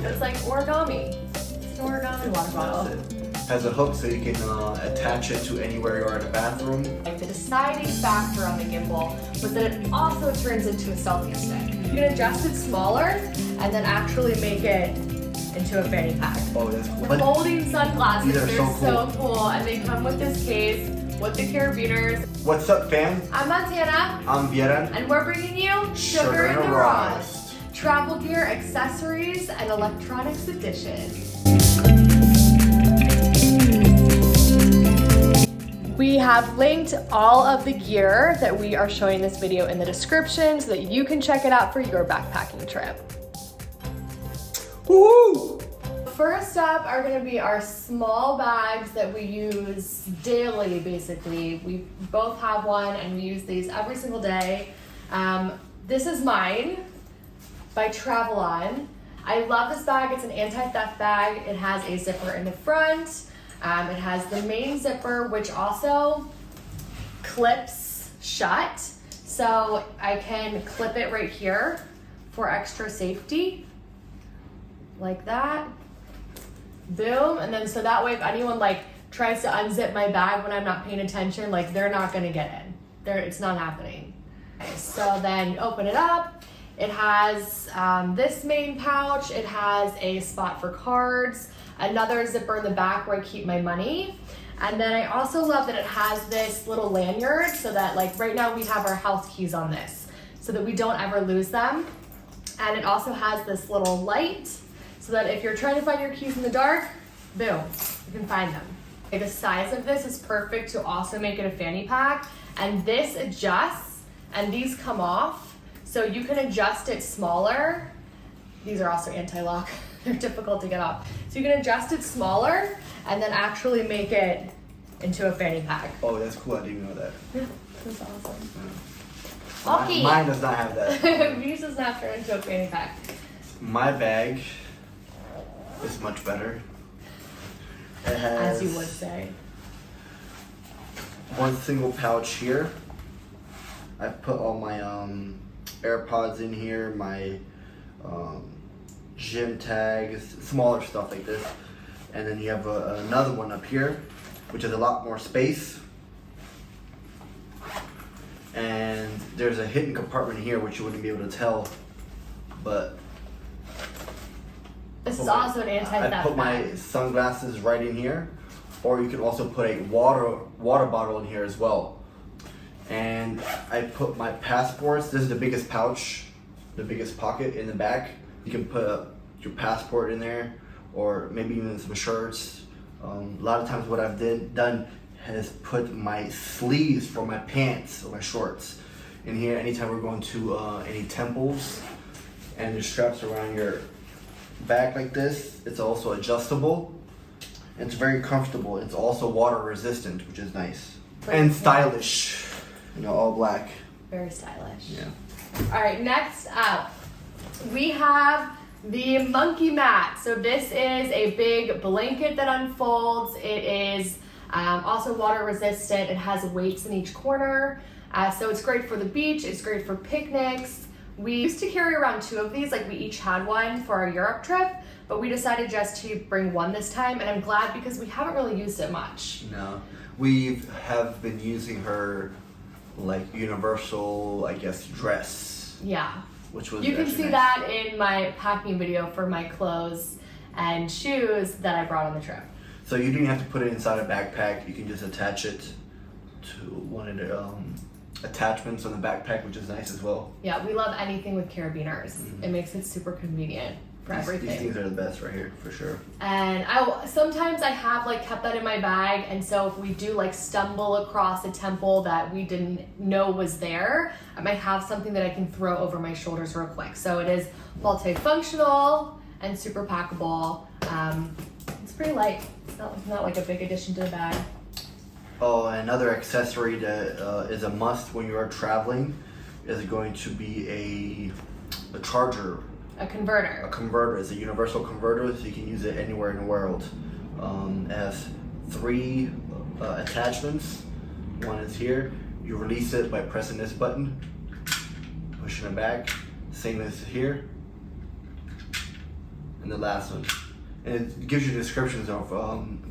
It's like origami. It's an origami water bottle. Has a hook so you can attach it to anywhere you are in the bathroom. Like the deciding factor on the gimbal was that it also turns into a selfie stick. You can adjust it smaller and then actually make it into a fanny pack. Oh, that's cool. Folding sunglasses, These are they're so cool. And they come with this case with the carabiners. What's up, fam? I'm Montana. I'm Vieran. And we're bringing you Sugar in the Rost. Travel gear, accessories, and electronics edition. We have linked all of the gear that we are showing in this video in the description so that you can check it out for your backpacking trip. Woo! First up are going to be our small bags that we use daily, basically. We both have one and we use these every single day. This is mine by Travel On. I love this bag. It's an anti-theft bag. It has a zipper in the front. It has the main zipper, which also clips shut. So I can clip it right here for extra safety, like that. Boom, and then so that way if anyone like tries to unzip my bag when I'm not paying attention, like they're not gonna get in. It's not happening. Okay, so then open it up. It has this main pouch. It has a spot for cards, another zipper in the back where I keep my money. And then I also love that it has this little lanyard so that like right now we have our house keys on this so that we don't ever lose them. And it also has this little light so that if you're trying to find your keys in the dark, boom, you can find them. Okay, the size of this is perfect to also make it a fanny pack. And this adjusts and these come off. So you can adjust it smaller. These are also anti-lock. They're difficult to get off. So you can adjust it smaller and then actually make it into a fanny pack. Oh, that's cool. I didn't even know that. Yeah, that's awesome. Yeah. Okay. Mine does not have that. These does not turn into a fanny pack. My bag is much better. It has As you would say. one single pouch here. I put all my AirPods in here, my gym tags, smaller stuff like this. And then you have another one up here, which is a lot more space. And there's a hidden compartment here, which you wouldn't be able to tell, but This is also an anti-theft I put my bag. sunglasses right in here, or you can also put a water bottle in here as well. And I put my passports. This is the biggest pouch, the biggest pocket in the back. You can put your passport in there, or maybe even some shirts. A lot of times what I've done is put my sleeves for my pants or my shorts in here anytime we're going to any temples. And the straps around your back like this. It's also adjustable. It's very comfortable. It's also water resistant, which is nice. And stylish. You know, all black. Very stylish. Yeah. All right, next up, we have the monkey mat. So this is a big blanket that unfolds. It is also water resistant. It has weights in each corner. So it's great for the beach. It's great for picnics. We used to carry around 2 of these, like we each had one for our Europe trip, but we decided just to bring one this time, and I'm glad because we haven't really used it much. No, we have been using her like universal, I guess, dress. Yeah. Which was You can actually see nice. that in my packing video for my clothes and shoes that I brought on the trip. So you didn't have to put it inside a backpack. You can just attach it to one of the attachments on the backpack, which is nice as well. Yeah, we love anything with carabiners. It makes it super convenient for everything. These things are the best right here, for sure. And sometimes I have like kept that in my bag, and so if we do like stumble across a temple that we didn't know was there, I might have something that I can throw over my shoulders real quick. So it is multifunctional and super packable. It's pretty light. It's not like a big addition to the bag. Oh, another accessory that is a must when you are traveling is going to be a charger. A converter. A converter. It's a universal converter, so you can use it anywhere in the world. It has 3 attachments. One is here. You release it by pressing this button, pushing it back. Same as here. and the last one. And it gives you descriptions of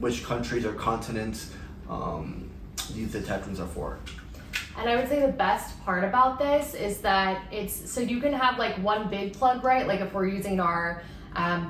which countries or continents these attachments are for. And I would say the best part about this is that so you can have like one big plug, right? Like if we're using our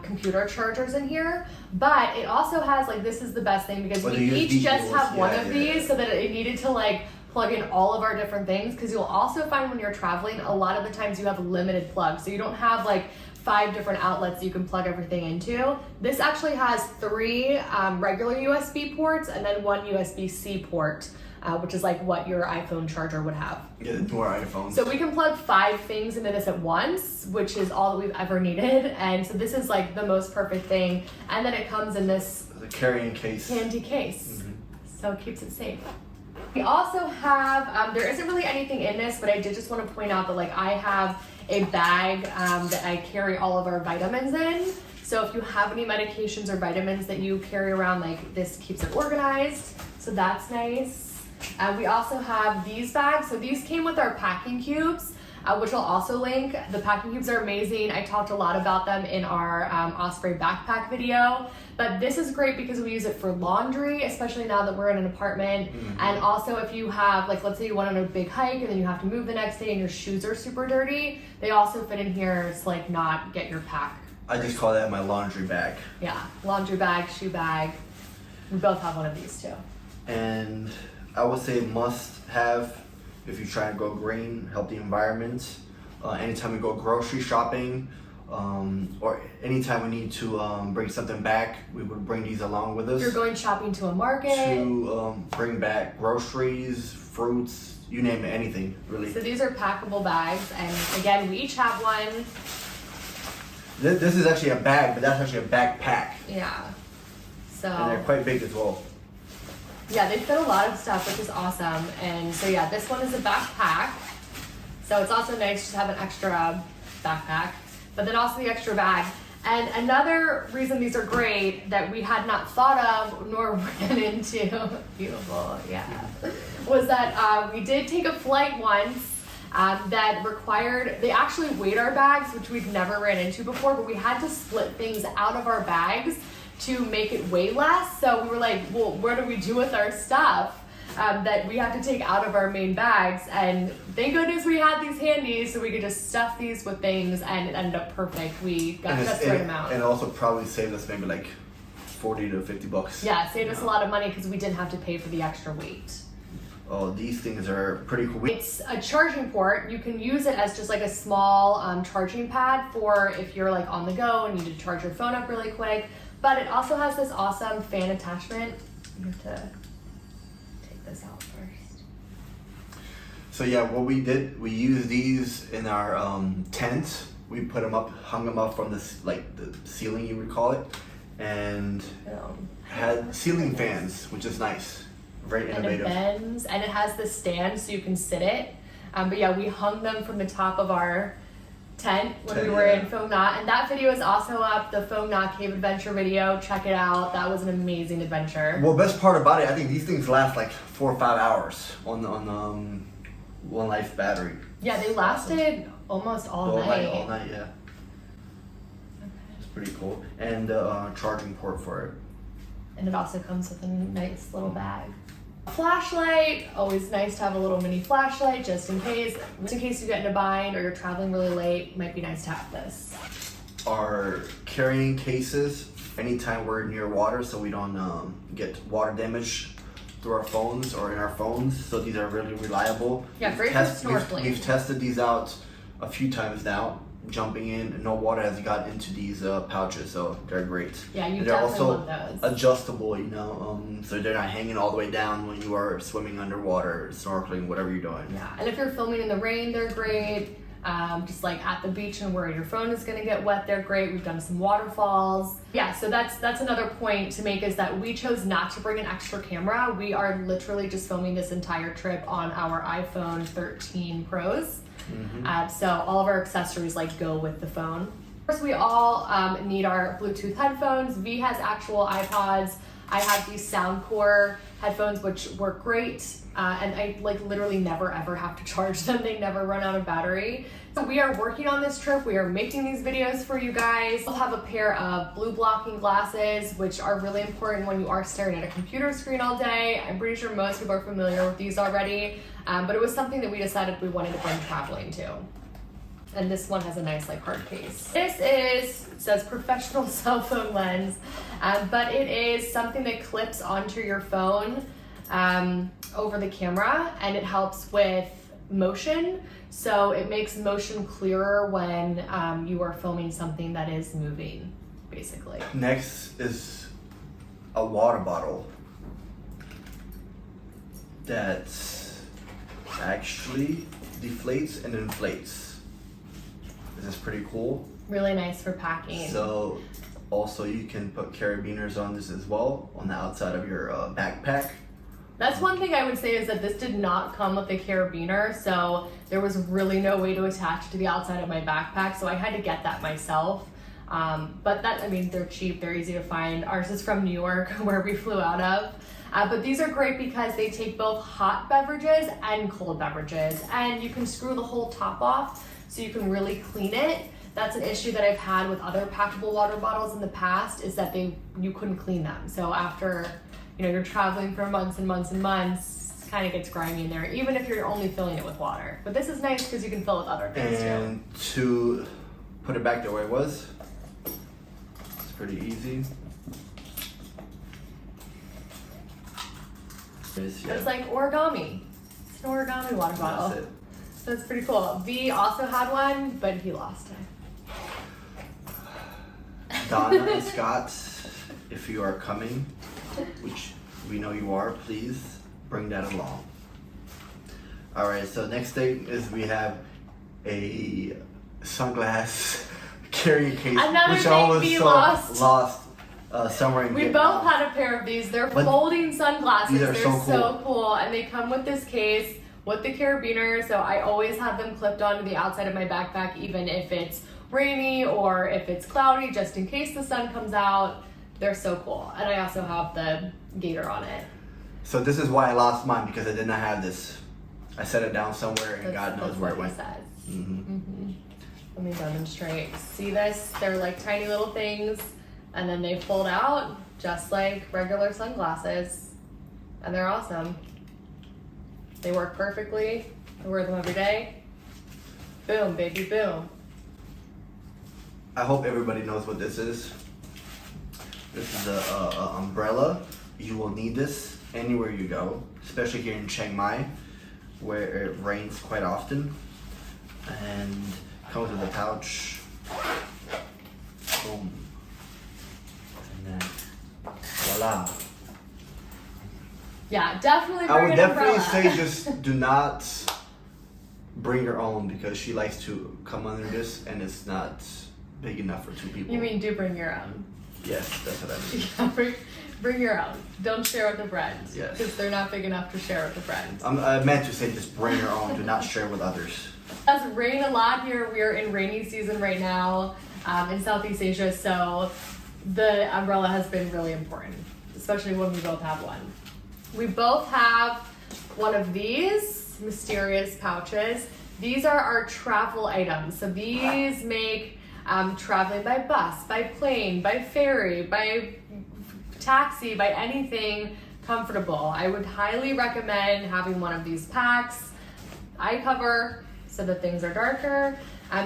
computer chargers in here, but it also has like, this is the best thing because we each just have one of these so that it needed to like plug in all of our different things, because you'll also find when you're traveling, a lot of the times you have limited plugs. So you don't have like 5 different outlets you can plug everything into. This actually has 3 regular USB ports and then 1 USB-C port, which is like what your iPhone charger would have. Yeah, the newer iPhones. So we can plug 5 things into this at once, which is all that we've ever needed. And so this is like the most perfect thing. And then it comes in this carrying case. Handy case. So it keeps it safe. We also have, there isn't really anything in this, but I did just want to point out that like I have a bag that I carry all of our vitamins in. So if you have any medications or vitamins that you carry around, like this keeps it organized. So that's nice. We also have these bags. So these came with our packing cubes, which I'll also link. The packing cubes are amazing. I talked a lot about them in our Osprey backpack video. But this is great because we use it for laundry, especially now that we're in an apartment. And also if you have, like, let's say you went on a big hike and then you have to move the next day and your shoes are super dirty, they also fit in here to like not get your pack. I just call that my laundry bag. Yeah, laundry bag, shoe bag. We both have one of these too. And I would say must have if you try to go green, help the environment. Anytime we go grocery shopping, or anytime we need to bring something back, we would bring these along with us. If you're going shopping to a market. To bring back groceries, fruits, you name it, anything, really. So these are packable bags, and again, we each have one. This is actually a bag, but that's actually a backpack. Yeah. So. And they're quite big as well. Yeah, they fit a lot of stuff, which is awesome. And so yeah, this one is a backpack. So it's also nice to have an extra backpack, but then also the extra bag. And another reason these are great that we had not thought of nor ran into, beautiful, yeah, was that we did take a flight once that required, they actually weighed our bags, which we'd never ran into before, but we had to split things out of our bags to make it weigh less. So we were like, well, what do we do with our stuff that we have to take out of our main bags? And thank goodness we had these handy so we could just stuff these with things, and it ended up perfect. We got just the right amount. And also probably saved us maybe like 40 to 50 bucks. Yeah, saved us a lot of money because we didn't have to pay for the extra weight. Oh, these things are pretty cool. It's a charging port. You can use it as just like a small charging pad for if you're like on the go and you need to charge your phone up really quick. But it also has this awesome fan attachment. You have to take this out first. So yeah, what we did, we used these in our tent. We put them up, hung them up from this, like the ceiling you would call it, and had ceiling fans, which is nice. Very innovative. And it bends, and it has this stand so you can sit it. But yeah, we hung them from the top of our tent when we were in Phong Nha, and that video is also up, the Phong Nha cave adventure video. Check it out. That was an amazing adventure. Well, best part about it, I think these things last like 4 or 5 hours on one life battery. Yeah, they lasted almost all night. All night, yeah. Okay. It's pretty cool, and charging port for it. And it also comes with a nice little bag. Flashlight, always nice to have a little mini flashlight just in case. Just in case you get in a bind or you're traveling really late, it might be nice to have this. Our carrying cases, anytime we're near water so we don't get water damage through our phones or in our phones. So these are really reliable. Yeah, great for snorkeling. We've tested these out a few times now. Jumping in, no water has got into these pouches, so they're great. Yeah, you they're definitely also want those. adjustable, you know, so they're not hanging all the way down when you are swimming underwater, snorkeling, whatever you're doing. Yeah, and if you're filming in the rain, they're great. Just like at the beach and where your phone is gonna get wet, they're great. We've done some waterfalls. Yeah, so that's another point to make, is that we chose not to bring an extra camera. We are literally just filming this entire trip on our iPhone 13 Pros. So all of our accessories like go with the phone. Of course, we all need our Bluetooth headphones. V has actual iPods. I have these Soundcore headphones, which work great, and I like literally never ever have to charge them. They never run out of battery. So we are working on this trip. We are making these videos for you guys. We'll have a pair of blue blocking glasses, which are really important when you are staring at a computer screen all day. I'm pretty sure most people are familiar with these already, but it was something that we decided we wanted to bring traveling too. And this one has a nice like hard case. This is, it says professional cell phone lens, but it is something that clips onto your phone over the camera, and it helps with motion. So it makes motion clearer when you are filming something that is moving, basically. Next is a water bottle that actually deflates and inflates. This is pretty cool. Really nice for packing. So also you can put carabiners on this as well on the outside of your backpack. That's one thing I would say is that this did not come with a carabiner, so there was really no way to attach to the outside of my backpack, so I had to get that myself. But that, I mean, they're cheap, they're easy to find. Ours is from New York, where we flew out of. But these are great because they take both hot beverages and cold beverages, and you can screw the whole top off so you can really clean it. That's an issue that I've had with other packable water bottles in the past, is that you couldn't clean them. So after you're traveling for months and months and months, it kind of gets grimy in there, even if you're only filling it with water. But this is nice because you can fill it with other things too. And to put it back the way it was, it's pretty easy. It's like origami. It's an origami water bottle. That's it. So it's pretty cool. V also had one, but he lost it. Donna and Scott, if you are coming, which we know you are, please bring that along. Alright, so next thing is we have a sunglass carrying case, Another which thing I almost we lost somewhere in We Vietnam. both had a pair of these. They're But folding sunglasses. these are They're so cool. And they come with this case with the carabiner, so I always have them clipped onto the outside of my backpack, even if it's rainy or if it's cloudy, just in case the sun comes out. They're so cool. And I also have the gator on it. So this is why I lost mine, because I did not have this. I set it down somewhere and God knows where it went. Let me demonstrate. See this? They're like tiny little things, and then they fold out just like regular sunglasses, and they're awesome. They work perfectly. I wear them every day. Boom, baby, boom. I hope everybody knows what this is. This is a umbrella. You will need this anywhere you go, especially here in Chiang Mai, where it rains quite often. And comes with a pouch. Boom. And then voila. Yeah, definitely bring I would an definitely umbrella. say just do not bring your own, because she likes to come under this and it's not big enough for two people. You mean do bring your own? Yes, that's what I mean. Yeah, bring your own. Don't share with a friend. Yes. Because they're not big enough to share with a friend. I meant to say just bring your own. Do not share with others. It does rain a lot here. We are in rainy season right now in Southeast Asia, so the umbrella has been really important, especially when we both have one. We both have one of these mysterious pouches. These are our travel items. So these make traveling by bus, by plane, by ferry, by taxi, by anything comfortable. I would highly recommend having one of these packs. Eye cover, so that things are darker.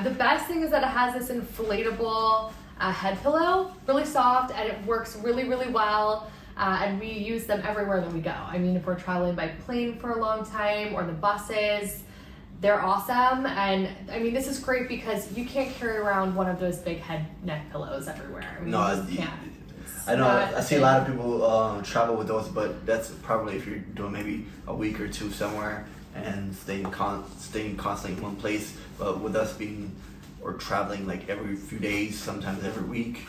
The best thing is that it has this inflatable head pillow, really soft, and it works really, really well. And we use them everywhere that we go. I mean, if we're traveling by plane for a long time or the buses, they're awesome. And I mean, this is great because you can't carry around one of those big head neck pillows everywhere. I mean, No, you just can't. I know. I see a lot of people travel with those, but that's probably if you're doing maybe a week or two somewhere and staying constantly in one place. But with us being or traveling like every few days, sometimes every week,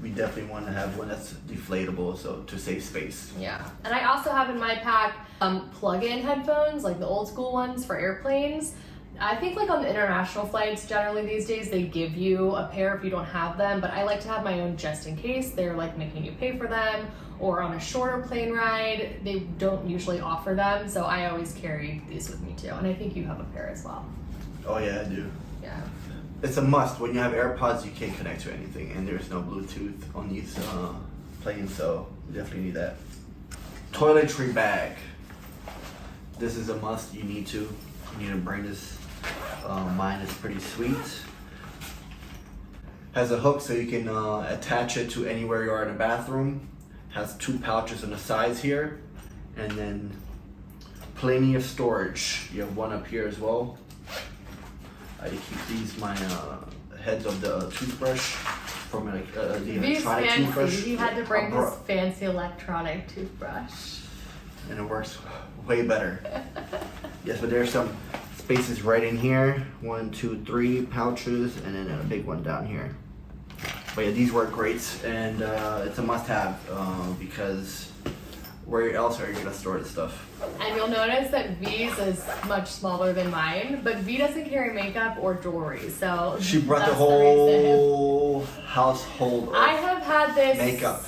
we definitely want to have one that's deflatable, so to save space. Yeah, and I also have in my pack plug-in headphones, like the old school ones for airplanes. I think like on the international flights, generally these days, they give you a pair if you don't have them, but I like to have my own just in case. They're like making you pay for them, or on a shorter plane ride, they don't usually offer them, so I always carry these with me too. And I think you have a pair as well. Oh yeah, I do. Yeah. It's a must. When you have AirPods, you can't connect to anything, and there's no Bluetooth on these planes, so you definitely need that. Toiletry bag. This is a must. You need to bring this. Mine is pretty sweet. Has a hook so you can attach it to anywhere you are in a bathroom. Has 2 pouches on the sides here, and then plenty of storage. You have one up here as well. I keep these my heads of the toothbrush from like the electronic toothbrush. He had to bring his fancy electronic toothbrush, and it works way better. Yes, but there's some spaces right in here. 1, 2, 3 pouches, and then a big one down here. But yeah, these work great, and it's a must-have because where else are you gonna store this stuff? And you'll notice that V's is much smaller than mine, but V doesn't carry makeup or jewelry, so she brought the that's whole household. I have had this makeup.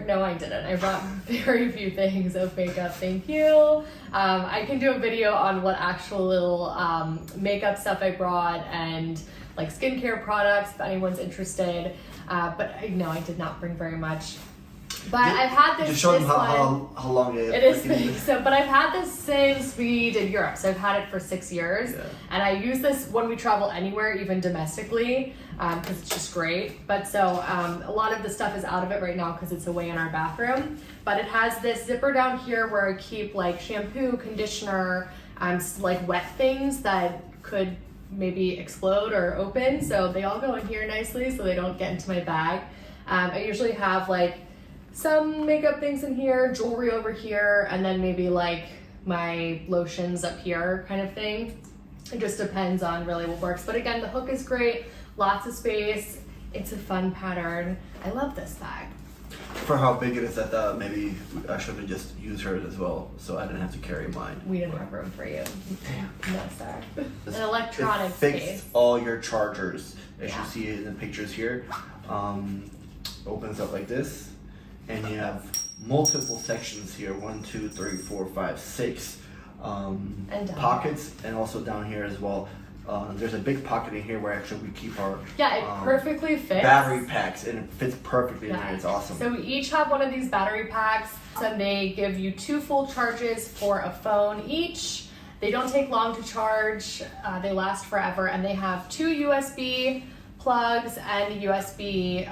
No, I didn't. I brought very few things of makeup, thank you. I can do a video on what actual little makeup stuff I brought and like skincare products if anyone's interested. But no, I did not bring very much. But I've had this. Just show them this how long it is. Big. So, but I've had this since we did Europe. So I've had it for 6 years, and I use this when we travel anywhere, even domestically, because it's just great. But so a lot of the stuff is out of it right now because it's away in our bathroom. But it has this zipper down here where I keep like shampoo, conditioner, like wet things that could maybe explode or open. So they all go in here nicely, so they don't get into my bag. I usually have like some makeup things in here, jewelry over here, and then maybe like my lotions up here kind of thing. It just depends on really what works. But again, the hook is great, lots of space. It's a fun pattern. I love this bag. For how big it is, I thought maybe I should have just used hers as well, so I didn't have to carry mine. We didn't have room for you. Damn. No, sorry. An electronic it fixed space. all your chargers, as Yeah. you see in the pictures here. Opens up like this, and you have multiple sections here. 1, 2, 3, 4, 5, 6 pockets, and also down here as well. There's a big pocket in here where actually we keep our it perfectly fits. battery packs, and it fits perfectly in there. It's awesome. So we each have one of these battery packs, and they give you 2 full charges for a phone each. They don't take long to charge. They last forever, and they have 2 USB plugs and a USB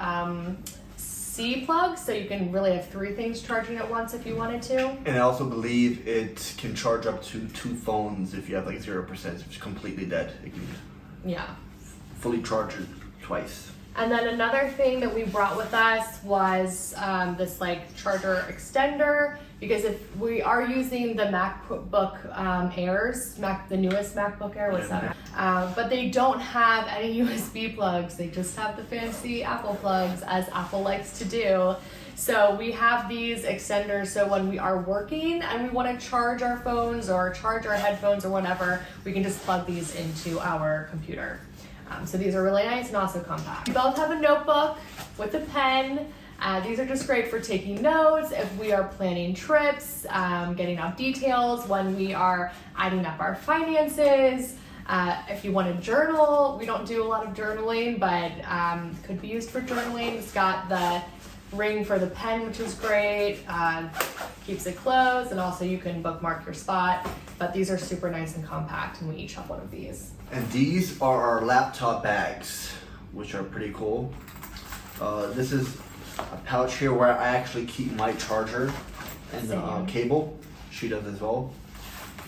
C plug, so you can really have 3 things charging at once if you wanted to. And I also believe it can charge up to 2 phones if you have like 0%, which is completely dead. It can fully charge it twice. And then another thing that we brought with us was this like charger extender, because if we are using the MacBook Airs, the newest MacBook Air, but they don't have any USB plugs. They just have the fancy Apple plugs, as Apple likes to do. So we have these extenders, so when we are working and we want to charge our phones or charge our headphones or whatever, we can just plug these into our computer. So these are really nice and also compact. We both have a notebook with a pen. These are just great for taking notes if we are planning trips, getting out details, when we are adding up our finances. If you want to journal, we don't do a lot of journaling, but could be used for journaling. It's got the ring for the pen, which is great, keeps it closed, and also you can bookmark your spot. But these are super nice and compact, and we each have one of these. And these are our laptop bags, which are pretty cool. This is a pouch here where I actually keep my charger and the cable. She does as well.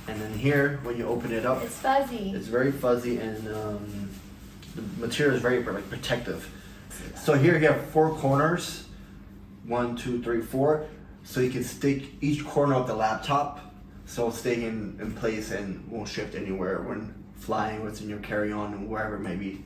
And then here, when you open it up, it's fuzzy. It's very fuzzy, and the material is very like protective. So here you have 4 corners, 1, 2, 3, 4. So you can stick each corner of the laptop, so it'll stay in place and won't shift anywhere when flying, what's in your carry-on, and wherever it may be.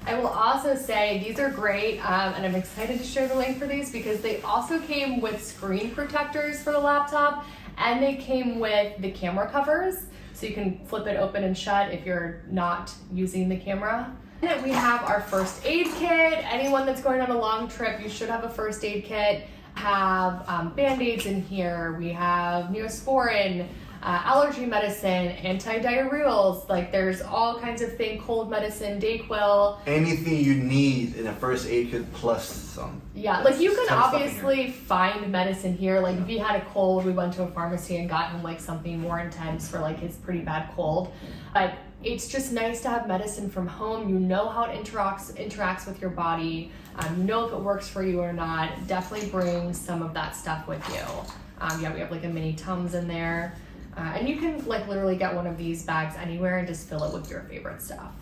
I will also say these are great, and I'm excited to share the link for these because they also came with screen protectors for the laptop, and they came with the camera covers. so you can flip it open and shut if you're not using the camera. And we have our first aid kit. Anyone that's going on a long trip, you should have a first aid kit. Have Band-Aids in here. We have Neosporin, allergy medicine, antidiarrheals. Like there's all kinds of things, cold medicine, Dayquil. Anything you need in a first aid kit plus some. Yeah, like you can obviously find medicine here. Like if he had a cold, we went to a pharmacy and got him like something more intense for like his pretty bad cold. But it's just nice to have medicine from home. You know how it interacts with your body. You know if it works for you or not. Definitely bring some of that stuff with you. Yeah, we have like a mini Tums in there. And you can like literally get one of these bags anywhere and just fill it with your favorite stuff.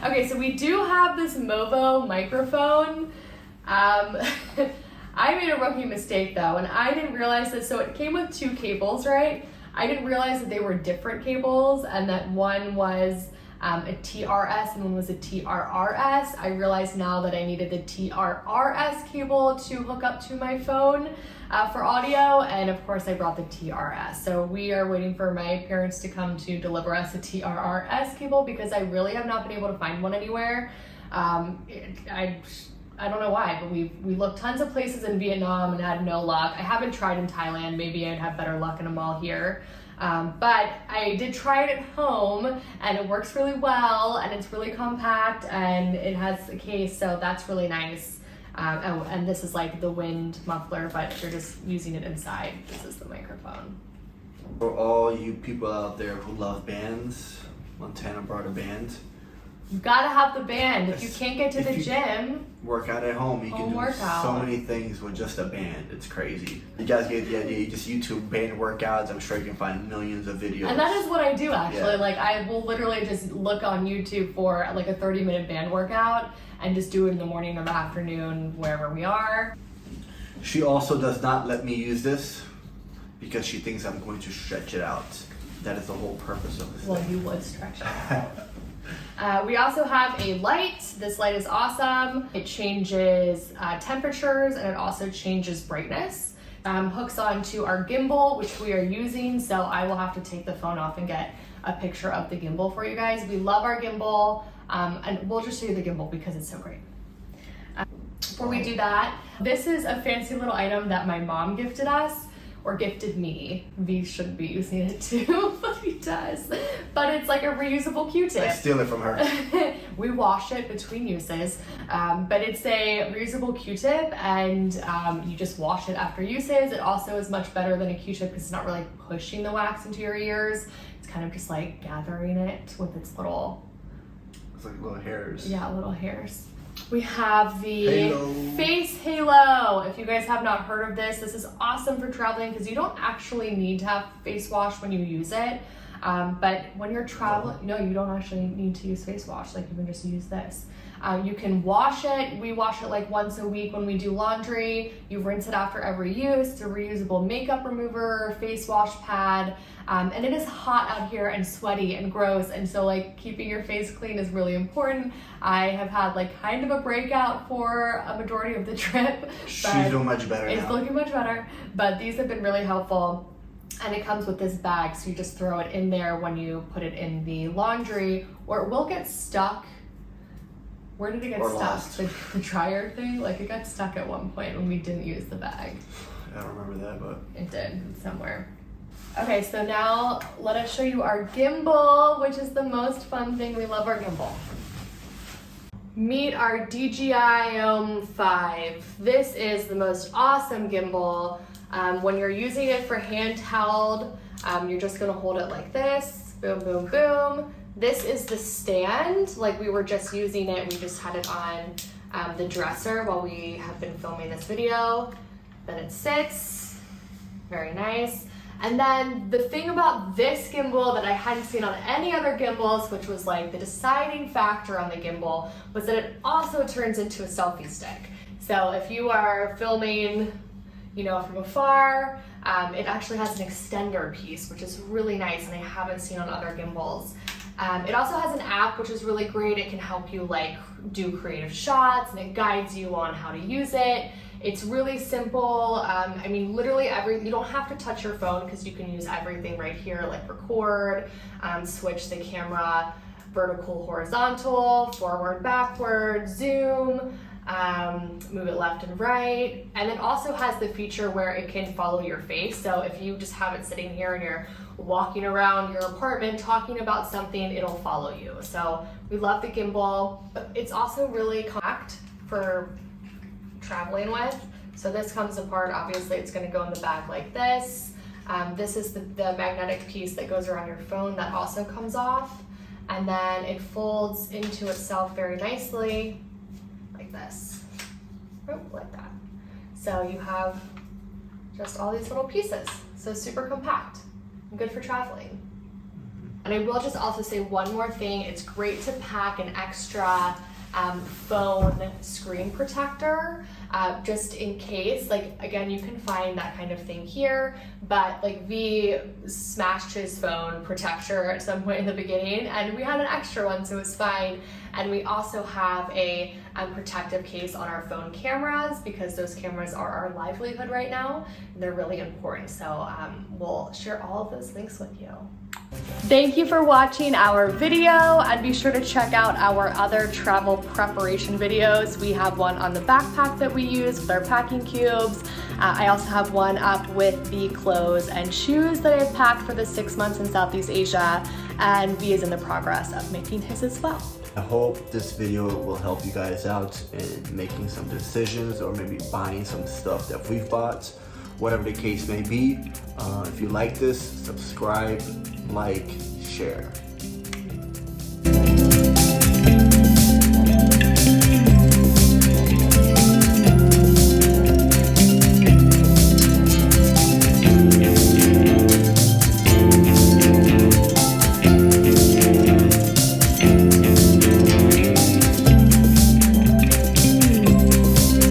Okay, so we do have this Movo microphone. I made a rookie mistake though, and I didn't realize that. So it came with 2 cables, right? I didn't realize that they were different cables and that one was a TRS and one was a TRRS. I realize now that I needed the TRRS cable to hook up to my phone for audio, and of course I brought the TRS. So we are waiting for my parents to come to deliver us a TRRS cable because I really have not been able to find one anywhere. I don't know why, but we looked tons of places in Vietnam and had no luck. I haven't tried in Thailand. Maybe I'd have better luck in a mall here. But I did try it at home and it works really well and it's really compact and it has a case, so that's really nice. Oh, and this is like the wind muffler, but if you're just using it inside, this is the microphone. For all you people out there who love bands, Montana brought a band. You gotta have the band. If you can't get to the gym, work out at home. You can do so many things with just a band. It's crazy. You guys get the idea. You just YouTube band workouts. I'm sure you can find millions of videos. And that is what I do actually. Yeah. Like I will literally just look on YouTube for like a 30-minute band workout and just do it in the morning or the afternoon, wherever we are. She also does not let me use this because she thinks I'm going to stretch it out. That is the whole purpose of this thing. You would stretch it out. We also have a light. This light is awesome. It changes temperatures and it also changes brightness. Hooks onto our gimbal, which we are using, so I will have to take the phone off and get a picture of the gimbal for you guys. We love our gimbal, and we'll just show you the gimbal because it's so great. Before we do that, this is a fancy little item that my mom gifted us. Or gifted me. V shouldn't be using it too, but he does. But it's like a reusable Q-tip. I steal it from her. We wash it between uses, but it's a reusable Q-tip, and you just wash it after uses. It also is much better than a Q-tip because it's not really pushing the wax into your ears. It's kind of just like gathering it with its little... It's like little hairs. Yeah, little hairs. We have the face halo. If you guys have not heard of this, this is awesome for traveling because you don't actually need to have face wash when you use it. But when you're traveling, no, you don't actually need to use face wash. Like you can just use this. You can wash it. We wash it like once a week when we do laundry. You rinse it after every use. It's a reusable makeup remover, face wash pad. And it is hot out here and sweaty and gross, and so like keeping your face clean is really important. I have had like kind of a breakout for a majority of the trip. She's doing much better now. It's looking much better, but these have been really helpful. And it comes with this bag, so you just throw it in there when you put it in the laundry, or it will get stuck. Where did it get stuck? The dryer thing? Like it got stuck at one point when we didn't use the bag. I don't remember that, but... It did, somewhere. Okay, so now let us show you our gimbal, which is the most fun thing. We love our gimbal. Meet our DJI 5. This is the most awesome gimbal. When you're using it for handheld, you're just gonna hold it like this, boom, boom, boom. This is the stand, like we were just using it. We just had it on the dresser while we have been filming this video. Then it sits, very nice. And then the thing about this gimbal that I hadn't seen on any other gimbals, which was like the deciding factor on the gimbal, was that it also turns into a selfie stick. So if you are filming, you know, from afar, it actually has an extender piece, which is really nice and I haven't seen on other gimbals. It also has an app, which is really great. It can help you like do creative shots and it guides you on how to use it. It's really simple. I mean, literally you don't have to touch your phone because you can use everything right here, like record, switch the camera, vertical, horizontal, forward, backward, zoom, move it left and right. And it also has the feature where it can follow your face. So if you just have it sitting here and you're walking around your apartment talking about something, it'll follow you. So we love the gimbal. It's also really compact for traveling with. So this comes apart, obviously it's gonna go in the bag like this. This is the magnetic piece that goes around your phone that also comes off. And then it folds into itself very nicely, like this, like that. So you have just all these little pieces. So super compact and good for traveling. And I will just also say one more thing. It's great to pack an extra phone screen protector, just in case. Like, again, you can find that kind of thing here, but like V smashed his phone protector at some point in the beginning, and we had an extra one, so it's fine. And we also have a protective case on our phone cameras, because those cameras are our livelihood right now, and they're really important. So we'll share all of those links with you. Thank you for watching our video, and be sure to check out our other travel preparation videos. We have one on the backpack that we use with our packing cubes. I also have one up with the clothes and shoes that I've packed for the 6 months in Southeast Asia, and V is in the progress of making his as well. I hope this video will help you guys out in making some decisions, or maybe buying some stuff that we've bought, whatever the case may be. If you like this, subscribe, like, share.